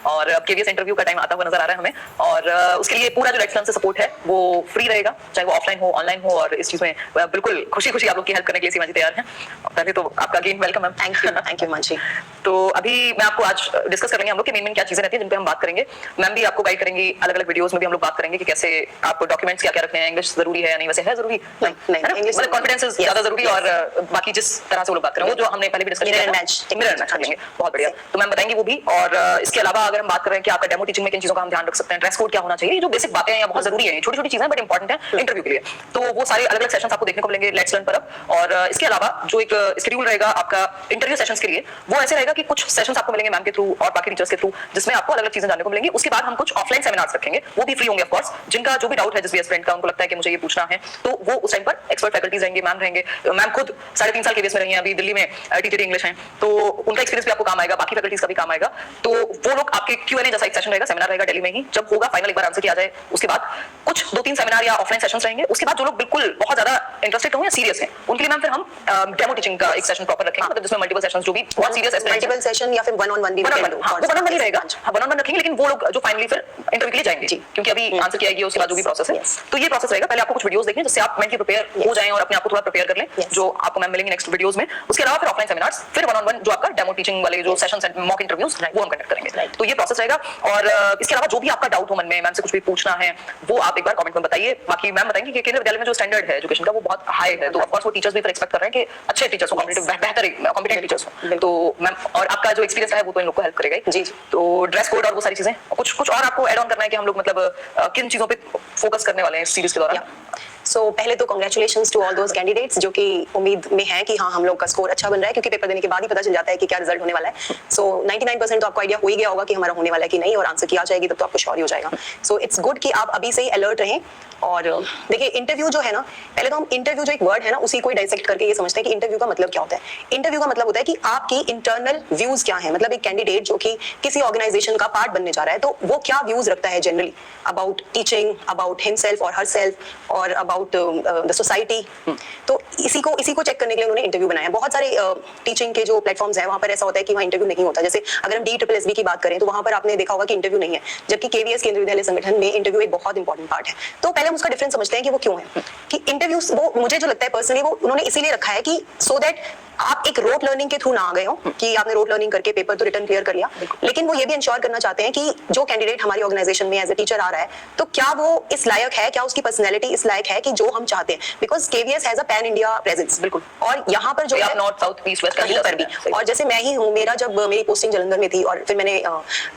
और अब KVS interview का टाइम आता हुआ नजर आ रहा है हमें, और उसके लिए पूरा जो रेड से सपोर्ट है वो फ्री रहेगा, चाहे वो ऑफलाइन हो ऑनलाइन हो, और इस चीज में बिल्कुल खुशी खुशी आप लोग की हेल्प करने के लिए सीमा जी तैयार हैं। पहले तो आपका again welcome ma'am. Thank you Manshi. तो अभी मैं आपको आज डिस्कस करेंगे हम लोग कि मेन क्या चीजें रहती हैं जिन पे हम बात करेंगे। मैम भी आपको गाइड करेंगी, अलग अलग वीडियोस में भी हम लोग बात करेंगे कि कैसे आप डॉक्यूमेंट्स क्या क्या रखने हैं, इंग्लिश जरूरी है या नहीं, वैसे है जरूरी नहीं, मतलब कॉन्फिडेंस ज्यादा जरूरी, और बाकी जिस तरह से वो लोग बात करें वो जो हमने पहले भी डिस्कस किया मिरर मैच करेंगे, बहुत बढ़िया। तो मैम बताएंगे वो भी, और इसके अलावा अगर हम बात करें कि आपका डेमो टीचिंग में किन चीजों का हम ध्यान रख सकते हैं, ड्रेस कोड क्या होना चाहिए, जो बेसिक बातें हैं बहुत जरूरी है, छोटी छोटी चीजें बट इंपॉर्टेंट है इंटरव्यू के लिए, तो वो सारे अलग अलग सेशंस आपको देखने को मिलेंगे लेट्स लर्न पर अब। और इसके अलावा जो एक शेड्यूल रहेगा आपका इंटरव्यू सेशंस के लिए, वो ऐसे रहेगा कि कुछ सेशंस आपको मिलेंगे मैम के थ्रू और बाकी टीचर्स के थ्रू, जिसमें आपको अलग अलग चीजें जानने को मिलेंगी। उसके बाद हम कुछ ऑफलाइन सेमिनार्स रखेंगे, वो भी फ्री होंगे ऑफ कोर्स, जिनका जो भी डाउट है जिस भी स्टूडेंट का उनको लगता है कि मुझे ये पूछना है, तो वो उस टाइम पर एक्सपर्ट फैकल्टीज रहेंगे, मैम रहेंगे। मैम खुद 3.5 साल केवीएस में रही हैं, अभी दिल्ली में टीचर इंग्लिश हैं, तो उनका एक्सपीरियंस भी आपको काम आएगा, बाकी फैकल्टीज का भी काम आएगा। तो वो लोग आपके क्यूएनए जैसा एक सेशन रहेगा, सेमिनार रहेगा दिल्ली में ही, जब होगा फाइनल एक बार आंसर किया जाए, उसके बाद कुछ 2-3 सेमिनार या ऑफलाइन सेशंस रहेंगे। उसके बाद जो लोग बिल्कुल बहुत ज्यादा इंटरेस्टेड हो या सीरियस हैं, उनके लिए मैम फिर हम डेमो टीचिंग का एक सेशन प्रॉपर रखेंगे, मतलब जिसमें मल्टीपल सेशंस जो भी बहुत सीरियस है, मल्टीपल सेशन या फिर वन ऑन वन भी वन ऑन वन ही रहेगा, वन ऑन वन रखेंगे, लेकिन वो लोग जो फाइनली फिर इंटरव्यू के लिए जाएंगे, क्योंकि अभी आंसर किया गया उसके बाद जो भी प्रोसेस है, तो ये प्रोसेस रहेगा। पहले आपको कुछ वीडियोस देखने जिससे आप मेंटली प्रिपेयर हो जाएं और अपने आप को थोड़ा प्रिपेयर कर लें, जो आपको मैम मिलेंगे नेक्स्ट वीडियोस में। उसके अलावा फिर ऑफलाइन सेमिनार्स, फिर वन ऑन वन जो आपका डेमो टीचिंग वाले जो सेशंस एंड मॉक इंटरव्यूज वो हम कंडक्ट करेंगे, तो ये प्रोसेस रहेगा। और इसके अलावा जो भी आपका डाउट हो मन में, मैम से कुछ भी पूछना है, वो आप एक बार कमेंट में बताइए। बाकी मैम बताएंगे कि केंद्रीय विद्यालय में जो स्टैंडर्ड है एजुकेशन का वो बहुत हाई है, तो ऑफ कोर्स वो टीचर्स भी फिर एक्सपेक्ट कर रहे हैं कि अच्छे टीचर्स हो, बेहतर कॉम्पिटेंट टीचर्स हो, तो मैम और आपका जो एक्सपीरियंस है वो तो इन लोग को हेल्प करेगा जी। तो ड्रेस कोड और वो सारी चीजें, कुछ और आपको ऐड ऑन करना है कि हम लोग मतलब किन चीजों पे फोकस करने वाले हैं इस सीरीज के दौरान। सो पहले तो congratulations to all those candidates जो कि उम्मीद में हैं कि हाँ हम लोग का स्कोर अच्छा बन रहा है, क्योंकि पेपर देने के बाद ही पता चल जाता है कि क्या रिजल्ट होने वाला है। सो 99% तो आपको आइडिया हो ही गया होगा कि हमारा होने वाला है कि नहीं, और आंसर की आ जाएगी तब तो आपको श्योर ही हो जाएगा। सो इट्स गुड कि आप अभी से ही अलर्ट रहें। और देखिए इंटरव्यू जो है ना, पहले तो हम इंटरव्यू जो एक वर्ड है ना उसी को डाइसेक्ट करके ये समझते हैं कि इंटरव्यू का मतलब क्या होता है। इंटरव्यू का मतलब होता है कि आपकी इंटरनल व्यूज क्या है, मतलब एक कैंडिडेट जो कि किसी ऑर्गेनाइजेशन का पार्ट बनने जा रहा है तो वो क्या व्यूज रखता है generally about teaching, about himself और हरसेल्फ, और अबाउट द सोसाइटी। तो इसी को चेक करने के लिए उन्होंने इंटरव्यू बनाया। बहुत सारे टीचिंग के जो प्लेटफॉर्म्स हैं वहां पर ऐसा होता है कि वहां इंटरव्यू नहीं होता। जैसे अगर हम DSSB की बात करें तो वहां पर आपने देखा होगा कि इंटरव्यू नहीं है, जबकि केवीएस केंद्रीय विद्यालय संगठन में इंटरव्यू एक बहुत इंपॉर्टेंट पार्ट है। तो पहले हम उसका डिफरेंस समझते हैं कि वो क्यों है। कि इंटरव्यूज वो मुझे जो लगता है पर्सनली वो उन्होंने इसीलिए रखा है कि सो दैट आप एक रोट लर्निंग के थ्रू ना आ गए हो कि आपने रोट लर्निंग करके पेपर तो रिटर्न क्लियर कर लिया, लेकिन वो ये भी इंश्योर करना चाहते हैं कि जो कैंडिडेट हमारी ऑर्गेनाइजेशन में एज ए टीचर आ रहा है तो क्या वो इस लायक है, क्या उसकी पर्सनैलिटी इस लायक है कि जो हम चाहते हैं। Because KVS has a pan India presence, बिल्कुल, और यहाँ पर जो आप नॉर्थ साउथ ईस्ट वेस्ट कहीं पर भी, और जैसे मैं ही हूँ, मेरा जब मेरी पोस्टिंग जालंधर में थी और फिर मैंने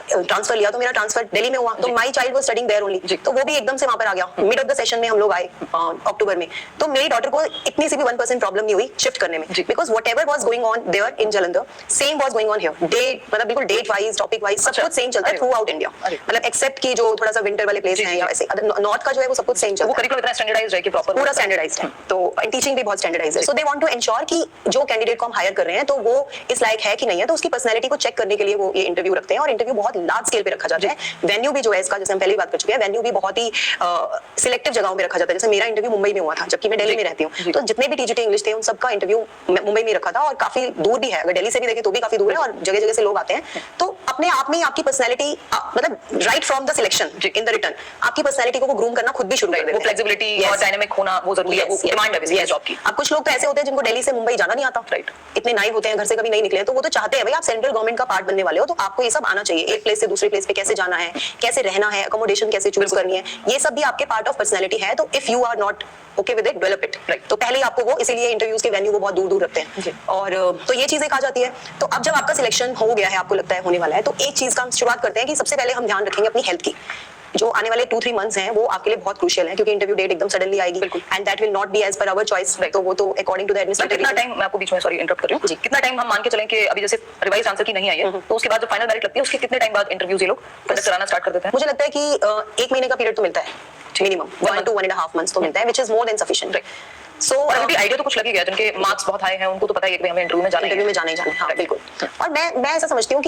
ट्रांसफर लिया तो मेरा ट्रांसफर दिल्ली में हुआ, तो my child was studying there only, तो वो भी एकदम से वहां पर आ गया। मिड ऑफ द सेशन में हम लोग आए अक्टूबर में, तो मेरी डॉटर को इतनी सी भी 1% प्रॉब्लम नहीं हुई शिफ्ट करने में, because whatever was going on there in Jalandhar same was going on here. Date मतलब बिल्कुल डेट वाइज, टॉपिक वाइज सब कुछ सेम चलता है थ्रू आउट इंडिया, मतलब एक्सेप्ट कि जो थोड़ा सा विंटर वाले प्लेस हैं या वैसे नॉर्थ का जो है वो सब कुछ सेम चलता है। वो करिकुलम इतना स्टैंडर्डाइज्ड है कि प्रॉपर पूरा स्टैंडर्डाइज्ड है, तो टीचिंग भी बहुत स्टैंडर्डाइज्ड है। सो दे वांट टू एंश्योर कि जो कैंडिडेट को हम हायर कर रहे हैं तो वो इस लायक है कि नहीं है, तो उसकी पर्सनैलिटी को चेक करने के लिए वो ये इंटरव्यू रखते हैं। और इंटरव्यू बहुत लार्ज स्केल पे रखा जाता है। वेन्यू भी जो है इसका, जैसे हम पहले बात कर चुके हैं, वेन्यू भी बहुत ही सिलेक्टिव जगहों पे रखा जाता है। जैसे मेरा इंटरव्यू मुंबई में हुआ था, जबकि मैं दिल्ली में रहती हूँ, तो जितने भी टीजीटी इंग्लिश थे उन सबका इंटरव्यू मुंबई में रखा था, और काफी दूर भी है, अगर दिल्ली से भी देखें तो भी काफी दूर है, और जगह जगह से लोग आते हैं। तो अपने आप में आपकी पर्सनैलिटी मतलब right from the selection in the return आपकी पर्सनैलिटी को ग्रूम करना खुद भी शुरू कर देते हैं। वो फ्लेक्सिबिलिटी और डायनामिक होना वो जरूरी है, वो डिमांड है जॉब की। अब कुछ लोग तो ऐसे होते हैं जिनको दिल्ली से मुंबई जाना नहीं आता, राइट, इतने नाइव होते हैं, घर से कभी नहीं निकले, तो वो तो चाहते हैं भाई आप सेंट्रल गवर्नमेंट का पार्ट बनने वाले हो तो आपको ये सब आना चाहिए। एक प्लेस से दूसरे प्लेस पे कैसे जाना है, कैसे रहना है, अकोमोडेशन कैसे चूज करनी है, ये सब भी आपके पार्ट ऑफ पर्सनैलिटी है। तो if you are not okay with it, develop it, right. तो पहले आपको वो, इसीलिए इंटरव्यूज के वेन्यू वो बहुत दूर दूर रखते हैं, और तो ये चीजें कहा जाती है। तो अब जब आपका सिलेक्शन हो गया है, आपको लगता है होने वाला है, तो एक चीज का हम शुरुआत करते हैं कि सबसे पहले हम ध्यान रखेंगे अपनी हेल्थ की। जो आने वाले 2-3 मंथ्स हैं वो आपके लिए बहुत क्रूशियल है, क्योंकि इंटरव्यू डेट एकदम सडनली आएगी, and that will not be as per our choice, तो वो तो अकॉर्डिंग टू द एडमिनिस्ट्रेटिव। कितना टाइम, मैं आपको बीच में सॉरी इंटरप्ट कर रही हूं, कितना टाइम हम मान के चलें कि अभी जैसे रिवाइज आंसर की नहीं आई है तो उसके बाद जो फाइनल मेरिट लगती है उसके कितने टाइम बाद इंटरव्यूज ये लोग कंडक्ट कराना स्टार्ट कर देते हैं? मुझे लगता है कि 1 महीने का पीरियड तो मिलता है मिनिमम, 1 to 1.5 months तो मिलता है, which is more than sufficient, right? So अभी आइडिया तो कुछ लग ही गया, जिनके मार्क्स बहुत हाई हैं उनको तो पता है कि हमें इंटरव्यू में जाना ही जाना है। हाँ बिल्कुल। और मैं ऐसा समझती हूँ कि